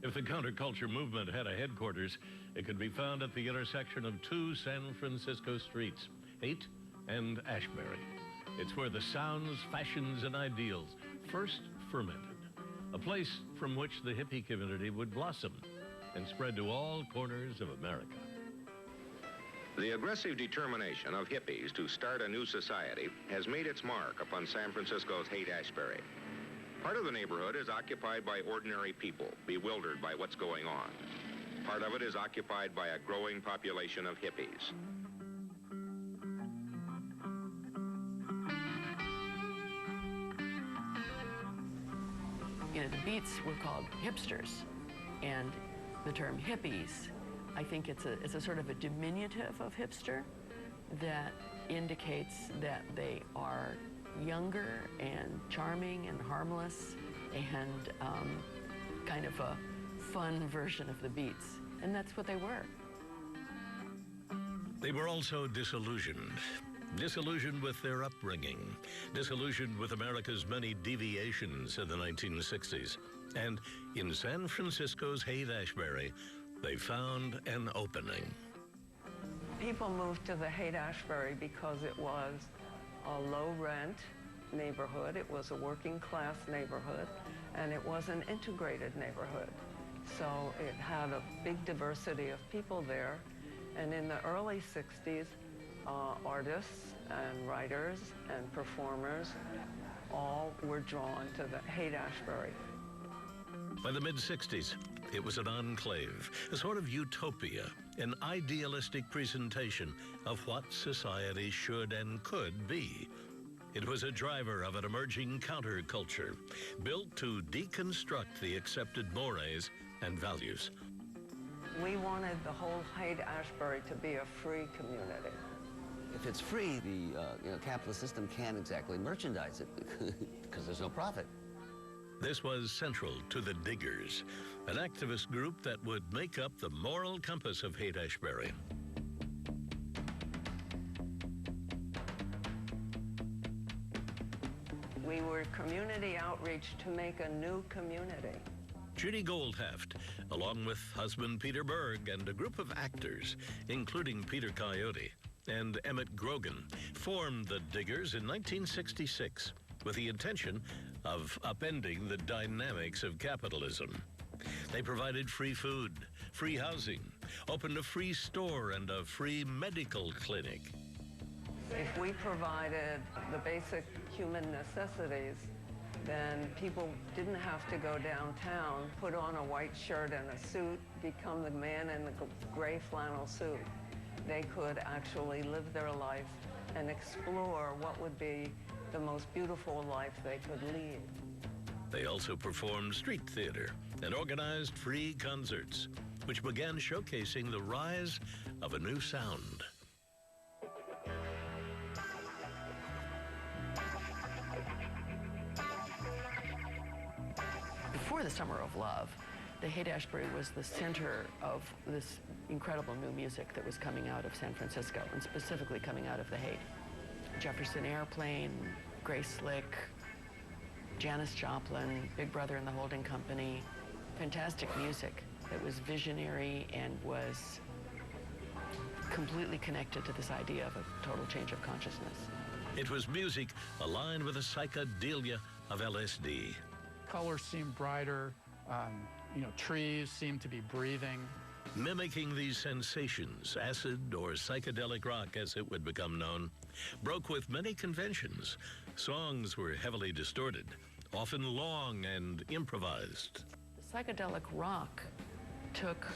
If the counterculture movement had a headquarters, it could be found at the intersection of two San Francisco streets, Haight and Ashbury. It's where the sounds, fashions, and ideals first fermented, a place from which the hippie community would blossom and spread to all corners of America. The aggressive determination of hippies to start a new society has made its mark upon San Francisco's Haight-Ashbury. Part of the neighborhood is occupied by ordinary people, bewildered by what's going on. Part of it is occupied by a growing population of hippies. You know, the Beats were called hipsters, and the term hippies, I think it's a sort of a diminutive of hipster that indicates that they are younger and charming and harmless and kind of a fun version of the Beats. And that's what they were. They were also disillusioned. Disillusioned with their upbringing, disillusioned with America's many deviations in the 1960s. And in San Francisco's Haight-Ashbury, they found an opening. People moved to the Haight-Ashbury because it was a low-rent neighborhood, it was a working-class neighborhood, and it was an integrated neighborhood. So it had a big diversity of people there. And in the early 60s, artists and writers and performers all were drawn to the Haight-Ashbury. By the mid-60s, it was an enclave, a sort of utopia, an idealistic presentation of what society should and could be. It was a driver of an emerging counterculture, built to deconstruct the accepted mores and values. We wanted the whole Haight-Ashbury to be a free community. If it's free, the capitalist system can't exactly merchandise it because there's no profit. This was central to the Diggers, an activist group that would make up the moral compass of Haight-Ashbury. We were community outreach to make a new community. Judy Goldhaft, along with husband Peter Berg and a group of actors, including Peter Coyote and Emmett Grogan, formed the Diggers in 1966 with the intention of upending the dynamics of capitalism. They provided free food, free housing, opened a free store and a free medical clinic. If we provided the basic human necessities, then people didn't have to go downtown, put on a white shirt and a suit, become the man in the gray flannel suit. They could actually live their life and explore what would be the most beautiful life they could lead. They also performed street theater and organized free concerts, which began showcasing the rise of a new sound. Before the Summer of Love, the Haight-Ashbury was the center of this incredible new music that was coming out of San Francisco, and specifically coming out of the Haight. Jefferson Airplane, Grace Slick, Janis Joplin, Big Brother and the Holding Company. Fantastic music that was visionary and was completely connected to this idea of a total change of consciousness. It was music aligned with the psychedelia of LSD. Colors seemed brighter, trees seemed to be breathing. Mimicking these sensations, acid or psychedelic rock, as it would become known, broke with many conventions. Songs were heavily distorted, often long and improvised. The psychedelic rock took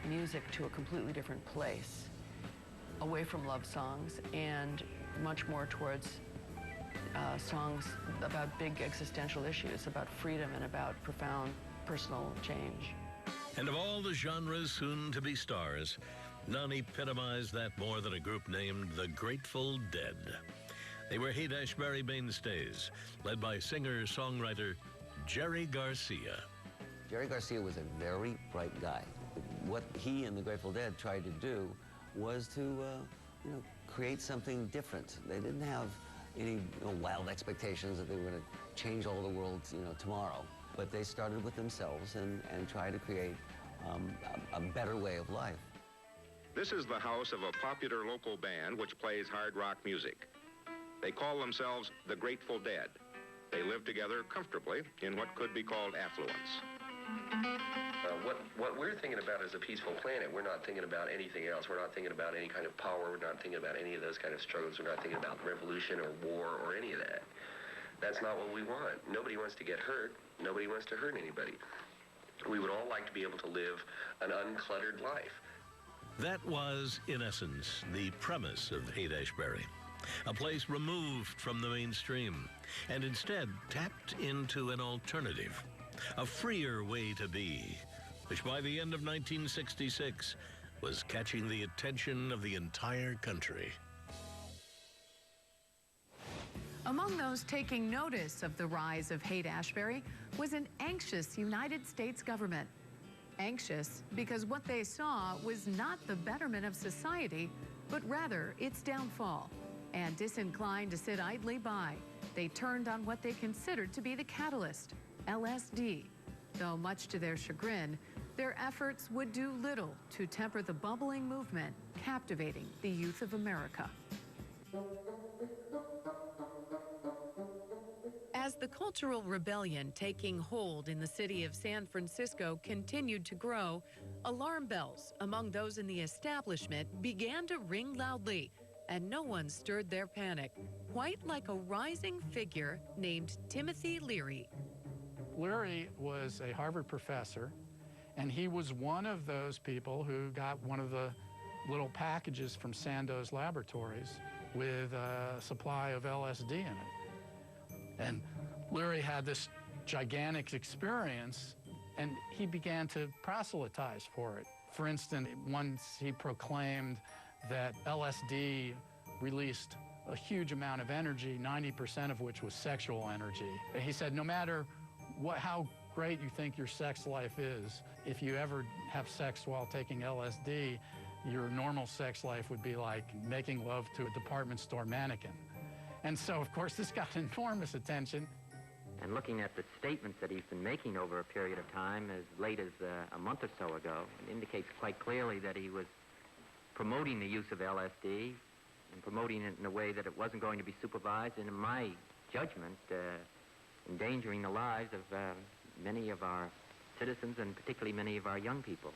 music to a completely different place, away from love songs and much more towards songs about big existential issues, about freedom and about profound personal change. And of all the genres soon to be stars, none epitomized that more than a group named the Grateful Dead. They were Haight-Ashbury mainstays, led by singer-songwriter Jerry Garcia. Jerry Garcia was a very bright guy. What he and the Grateful Dead tried to do was to, create something different. They didn't have any wild expectations that they were going to change all the world, tomorrow. but they started with themselves and tried to create a better way of life. This is the house of a popular local band which plays hard rock music. They call themselves the Grateful Dead. They live together comfortably in what could be called affluence. What we're thinking about is a peaceful planet. We're not thinking about anything else. We're not thinking about any kind of power. We're not thinking about any of those kind of struggles. We're not thinking about revolution or war or any of that. That's not what we want. Nobody wants to get hurt. Nobody wants to hurt anybody. We would all like to be able to live an uncluttered life. That was, in essence, the premise of Haight-Ashbury. A place removed from the mainstream and instead tapped into an alternative, a freer way to be, which by the end of 1966 was catching the attention of the entire country. Among those taking notice of the rise of Haight-Ashbury was an anxious United States government. Anxious because what they saw was not the betterment of society, but rather its downfall. And disinclined to sit idly by, they turned on what they considered to be the catalyst, LSD. Though much to their chagrin, their efforts would do little to temper the bubbling movement captivating the youth of America. As the cultural rebellion taking hold in the city of San Francisco continued to grow, alarm bells among those in the establishment began to ring loudly, and no one stirred their panic, quite like a rising figure named Timothy Leary. Leary was a Harvard professor, and he was one of those people who got one of the little packages from Sandoz Laboratories with a supply of LSD in it. And Leary had this gigantic experience, and he began to proselytize for it. For instance, once he proclaimed that LSD released a huge amount of energy, 90% of which was sexual energy. He said, no matter how great you think your sex life is, if you ever have sex while taking LSD, your normal sex life would be like making love to a department store mannequin. And so, of course, this got enormous attention. And looking at the statements that he's been making over a period of time, as late as a month or so ago, it indicates quite clearly that he was promoting the use of LSD and promoting it in a way that it wasn't going to be supervised, and in my judgment, endangering the lives of many of our citizens and particularly many of our young people.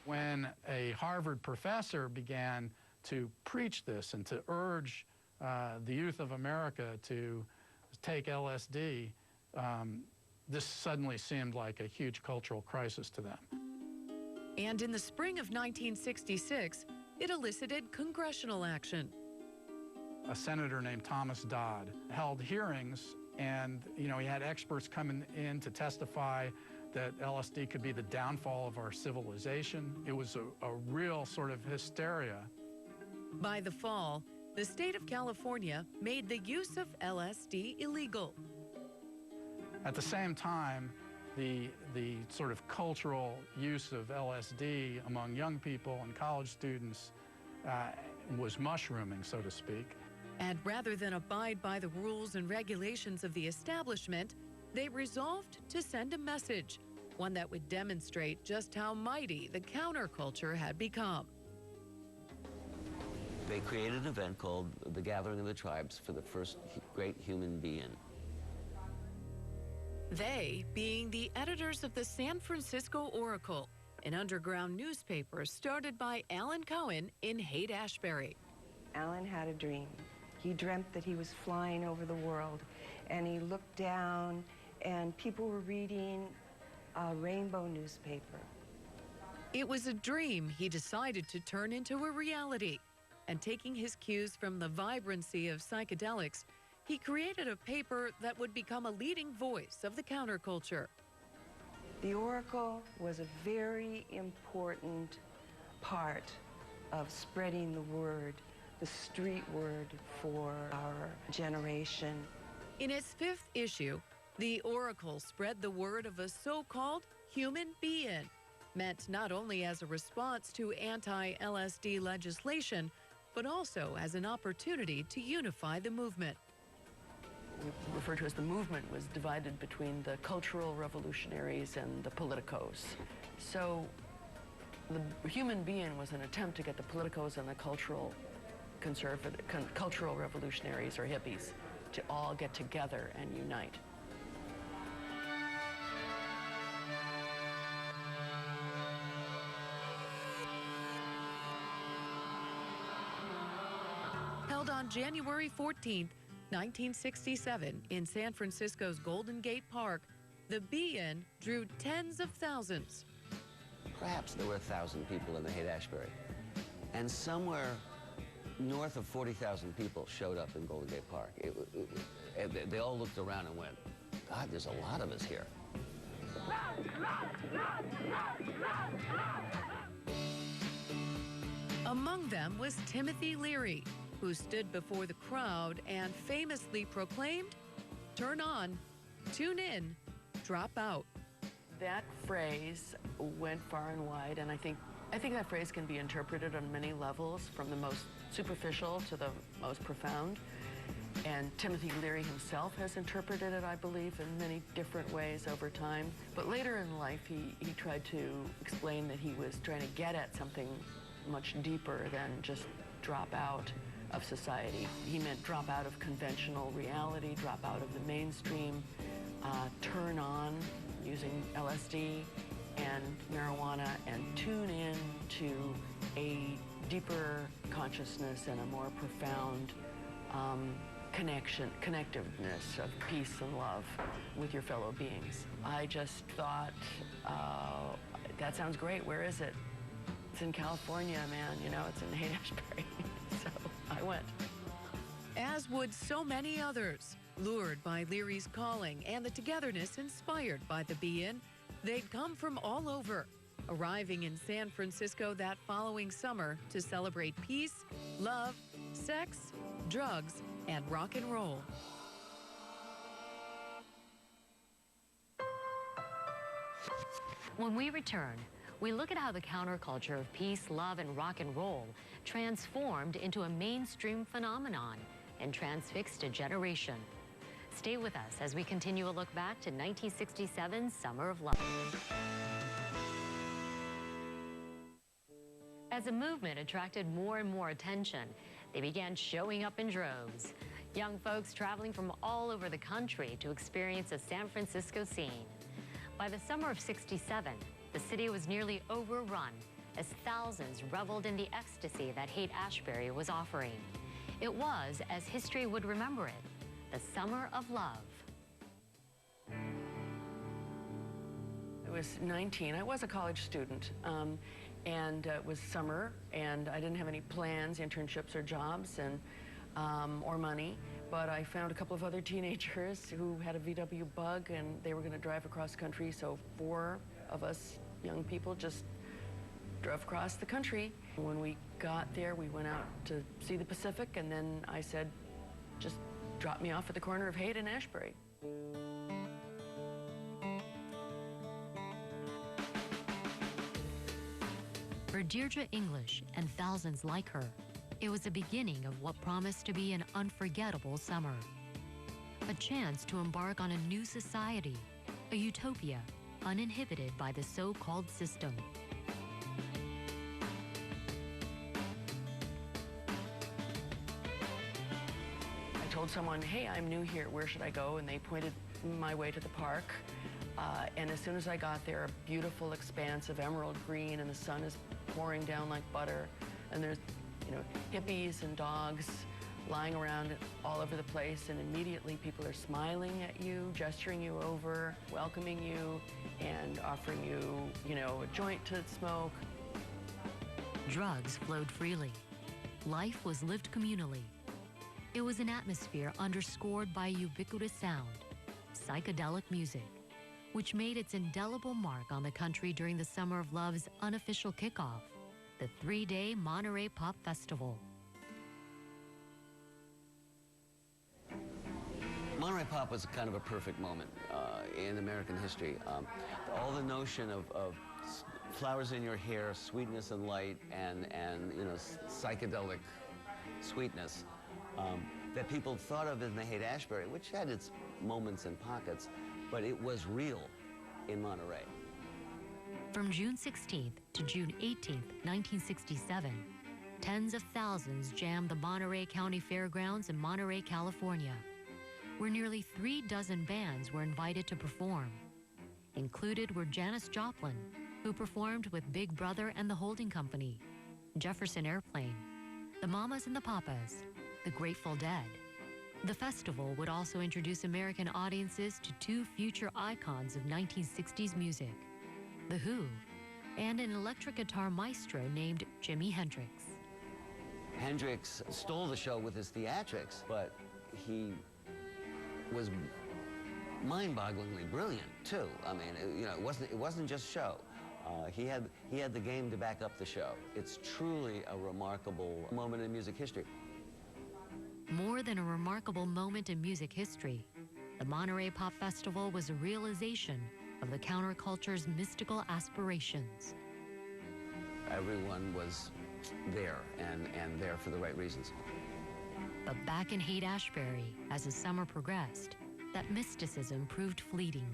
When a Harvard professor began to preach this and to urge the youth of America to take LSD, this suddenly seemed like a huge cultural crisis to them. And in the spring of 1966, it elicited congressional action. A senator named Thomas Dodd held hearings, and he had experts coming in to testify that LSD could be the downfall of our civilization. It was a real sort of hysteria. By the fall, the state of California made the use of LSD illegal. At the same time, the sort of cultural use of LSD among young people and college students was mushrooming, so to speak. And rather than abide by the rules and regulations of the establishment, they resolved to send a message, one that would demonstrate just how mighty the counterculture had become. They created an event called the Gathering of the Tribes for the first great human being. They being the editors of the San Francisco Oracle, an underground newspaper started by Alan Cohen in Haight-Ashbury. Alan had a dream. He dreamt that he was flying over the world, and he looked down, and people were reading a rainbow newspaper. It was a dream he decided to turn into a reality, and taking his cues from the vibrancy of psychedelics, he created a paper that would become a leading voice of the counterculture. The Oracle was a very important part of spreading the word, the street word for our generation. In its 5th issue, the Oracle spread the word of a so-called human being, meant not only as a response to anti-LSD legislation, but also as an opportunity to unify the movement. we refer to as the movement, was divided between the cultural revolutionaries and the politicos. So the human being was an attempt to get the politicos and the cultural revolutionaries or hippies to all get together and unite. Held on January 14th, 1967, in San Francisco's Golden Gate Park, the Be-In drew tens of thousands. Perhaps there were 1,000 people in the Haight-Ashbury. And somewhere north of 40,000 people showed up in Golden Gate Park. They all looked around and went, God, there's a lot of us here. Among them was Timothy Leary, who stood before the crowd and famously proclaimed, "Turn on, tune in, drop out." That phrase went far and wide, and I think that phrase can be interpreted on many levels, from the most superficial to the most profound. And Timothy Leary himself has interpreted it, I believe, in many different ways over time. But later in life, he tried to explain that he was trying to get at something much deeper than just drop out of society. He meant drop out of conventional reality, drop out of the mainstream, turn on using LSD and marijuana, and tune in to a deeper consciousness and a more profound connectiveness of peace and love with your fellow beings. I just thought, that sounds great. Where is it? It's in California, man. You know, it's in Haight-Ashbury. So I went. As would so many others, lured by Leary's calling and the togetherness inspired by the Be-In, they'd come from all over, arriving in San Francisco that following summer to celebrate peace, love, sex, drugs, and rock and roll. When we return, we look at how the counterculture of peace, love, and rock and roll transformed into a mainstream phenomenon and transfixed a generation. Stay with us as we continue a look back to 1967's Summer of Love. As the movement attracted more and more attention, they began showing up in droves. Young folks traveling from all over the country to experience a San Francisco scene. By the summer of '67, the city was nearly overrun as thousands reveled in the ecstasy that Haight-Ashbury was offering. It was, as history would remember it, the Summer of Love. I was 19. I was a college student, and it was summer, and I didn't have any plans, internships or jobs, and or money. But I found a couple of other teenagers who had a VW Bug, and they were going to drive across country. So 4 of us young people just drove across the country. When we got there, we went out to see the Pacific, and then I said, just drop me off at the corner of Haight and Ashbury. For Deirdre English and thousands like her, it was the beginning of what promised to be an unforgettable summer. A chance to embark on a new society, a utopia uninhibited by the so-called system. I told someone, hey, I'm new here, where should I go? And they pointed my way to the park. And as soon as I got there, a beautiful expanse of emerald green, and the sun is pouring down like butter. And there's, hippies and dogs lying around all over the place, and immediately people are smiling at you, gesturing you over, welcoming you, and offering you, a joint to smoke. Drugs flowed freely. Life was lived communally. It was an atmosphere underscored by ubiquitous sound, psychedelic music, which made its indelible mark on the country during the Summer of Love's unofficial kickoff, the 3-day Monterey Pop Festival. Monterey Pop was kind of a perfect moment in American history. All the notion of flowers in your hair, sweetness and light, and psychedelic sweetness. that people thought of in the Haight-Ashbury, which had its moments and pockets, but it was real in Monterey. From June 16th to June 18th, 1967, tens of thousands jammed the Monterey County Fairgrounds in Monterey, California, where nearly 36 bands were invited to perform. Included were Janis Joplin, who performed with Big Brother and the Holding Company, Jefferson Airplane, the Mamas and the Papas, the Grateful Dead. The festival would also introduce American audiences to two future icons of 1960s music, The Who, and an electric guitar maestro named Jimi Hendrix. Hendrix stole the show with his theatrics, but he was mind-bogglingly brilliant too. I mean, it wasn't just show. He had the game to back up the show. It's truly a remarkable moment in music history. More than a remarkable moment in music history, the Monterey Pop Festival was a realization of the counterculture's mystical aspirations. Everyone was there, and there for the right reasons. But back in Haight-Ashbury, as the summer progressed, that mysticism proved fleeting.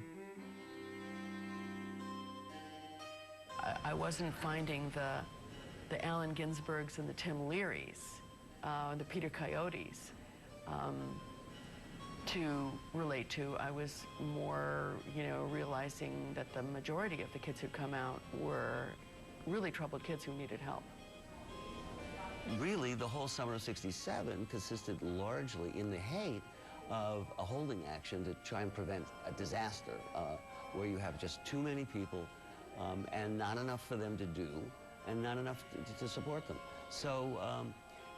I wasn't finding the Allen Ginsbergs and the Tim Learys, the Peter Coyotes, to relate to. I was more, realizing that the majority of the kids who come out were really troubled kids who needed help. Really, the whole summer of '67 consisted largely in the Haight of a holding action to try and prevent a disaster where you have just too many people and not enough for them to do and not enough to support them. So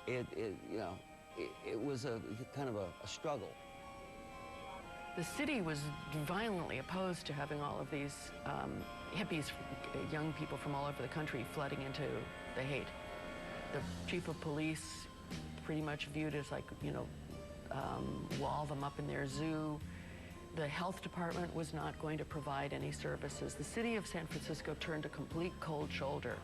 it was a kind of a struggle. The city was violently opposed to having all of these hippies, young people from all over the country flooding into the Haight. The chief of police pretty much viewed it as like, wall them up in their zoo. The health department was not going to provide any services. The city of San Francisco turned a complete cold shoulder.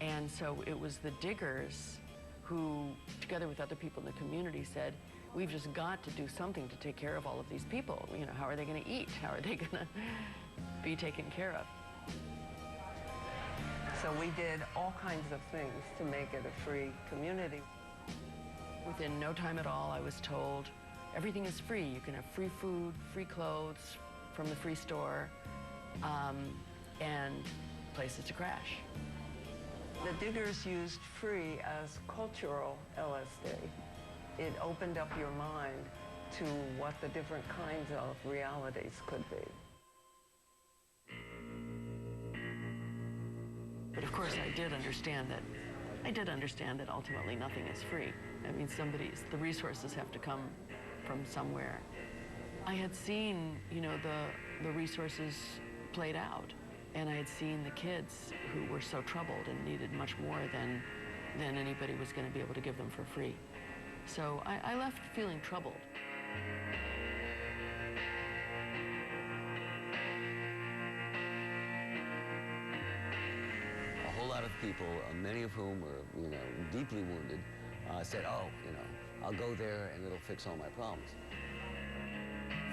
And so it was the diggers who, together with other people in the community, said, we've just got to do something to take care of all of these people. How are they going to eat? How are they going to be taken care of? So we did all kinds of things to make it a free community. Within no time at all, I was told, everything is free. You can have free food, free clothes from the free store, and places to crash. The diggers used free as cultural LSD. It opened up your mind to what the different kinds of realities could be. But of course, I did understand that ultimately nothing is free. I mean, the resources have to come from somewhere. I had seen, the resources played out, and I had seen the kids who were so troubled and needed much more than anybody was going to be able to give them for free. So I left feeling troubled. A whole lot of people, many of whom were, deeply wounded, said, oh, I'll go there and it'll fix all my problems.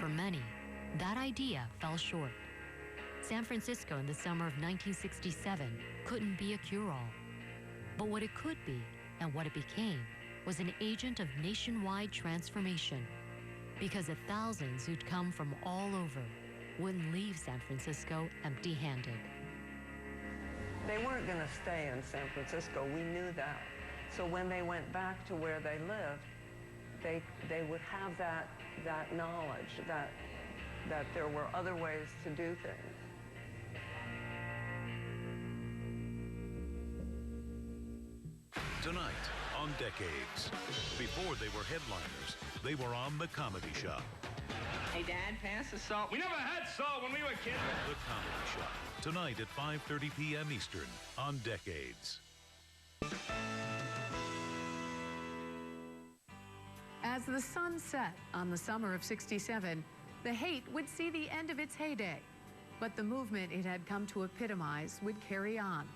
For many, that idea fell short. San Francisco in the summer of 1967 couldn't be a cure-all. But what it could be, and what it became, was an agent of nationwide transformation. Because the thousands who'd come from all over wouldn't leave San Francisco empty-handed. They weren't going to stay in San Francisco. We knew that. So when they went back to where they lived, they would have that knowledge that there were other ways to do things. Tonight on Decades. Before they were headliners, they were on The Comedy Shop. Hey, Dad, pass the salt. We never had salt when we were kids. The Comedy Shop. Tonight at 5:30 p.m. Eastern on Decades. As the sun set on the summer of '67, the Haight would see the end of its heyday. But the movement it had come to epitomize would carry on.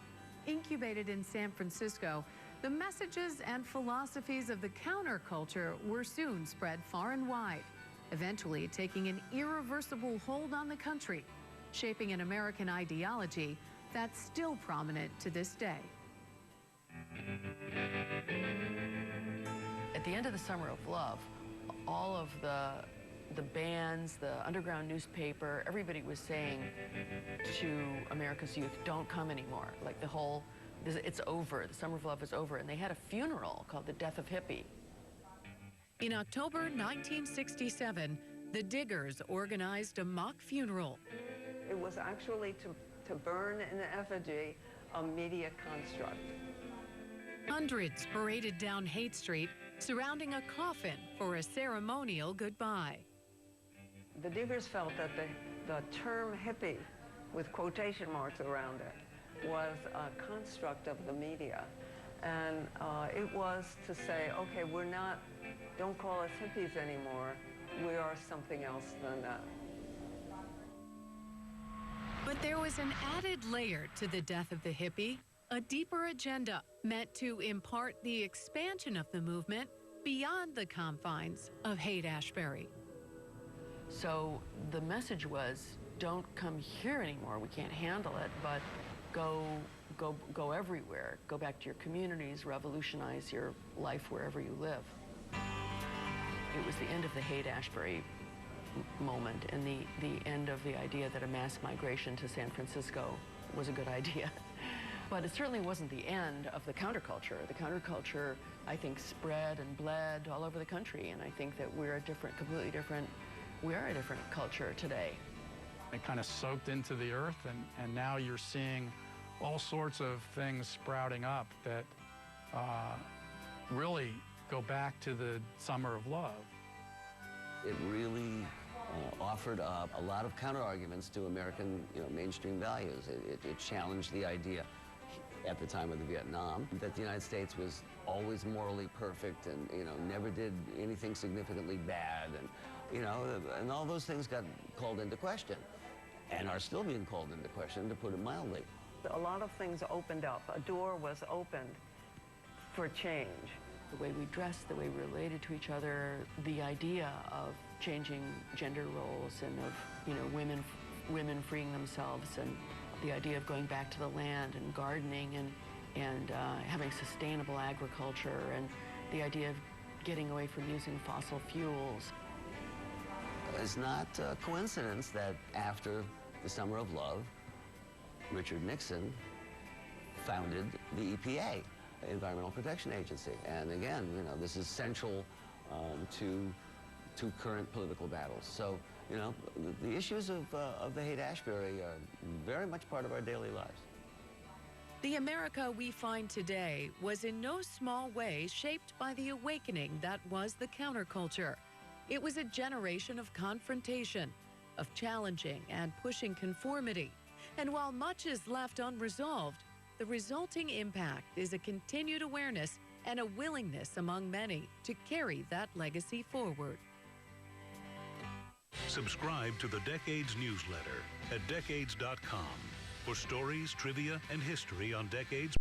Incubated in San Francisco, The messages and philosophies of the counterculture were soon spread far and wide, eventually taking an irreversible hold on the country, shaping an American ideology that's still prominent to this day. At the end of the Summer of Love, all of the bands, the underground newspaper, everybody was saying to America's youth, don't come anymore. Like the whole, it's over, the Summer of Love is over. And they had a funeral called the Death of Hippie. In October 1967, the Diggers organized a mock funeral. It was actually to burn in effigy a media construct. Hundreds paraded down Haight Street, surrounding a coffin for a ceremonial goodbye. The Diggers felt that the term hippie, with quotation marks around it, was a construct of the media. And it was to say, okay, don't call us hippies anymore. We are something else than that. But there was an added layer to the death of the hippie, a deeper agenda meant to impart the expansion of the movement beyond the confines of Haight-Ashbury. So the message was, don't come here anymore, we can't handle it, but go everywhere. Go back to your communities, revolutionize your life wherever you live. It was the end of the Haight-Ashbury moment and the end of the idea that a mass migration to San Francisco was a good idea. But it certainly wasn't the end of the counterculture. The counterculture, I think, spread and bled all over the country, and I think that we're a different, completely different, we are a different culture today. It kind of soaked into the earth, and now you're seeing all sorts of things sprouting up that really go back to the Summer of Love. It really offered up a lot of counter-arguments to American, mainstream values. It challenged the idea at the time of the Vietnam that the United States was always morally perfect and, never did anything significantly bad. And, and all those things got called into question and are still being called into question, to put it mildly. A lot of things opened up. A door was opened for change. The way we dressed, the way we related to each other, the idea of changing gender roles and of, women freeing themselves, and the idea of going back to the land and gardening and having sustainable agriculture, and the idea of getting away from using fossil fuels. It's not a coincidence that after the Summer of Love, Richard Nixon founded the EPA, Environmental Protection Agency. And again, this is central to current political battles. So, the issues of the Haight-Ashbury are very much part of our daily lives. The America we find today was in no small way shaped by the awakening that was the counterculture. It was a generation of confrontation, of challenging and pushing conformity. And while much is left unresolved, the resulting impact is a continued awareness and a willingness among many to carry that legacy forward. Subscribe to the Decades newsletter at decades.com for stories, trivia, and history on decades.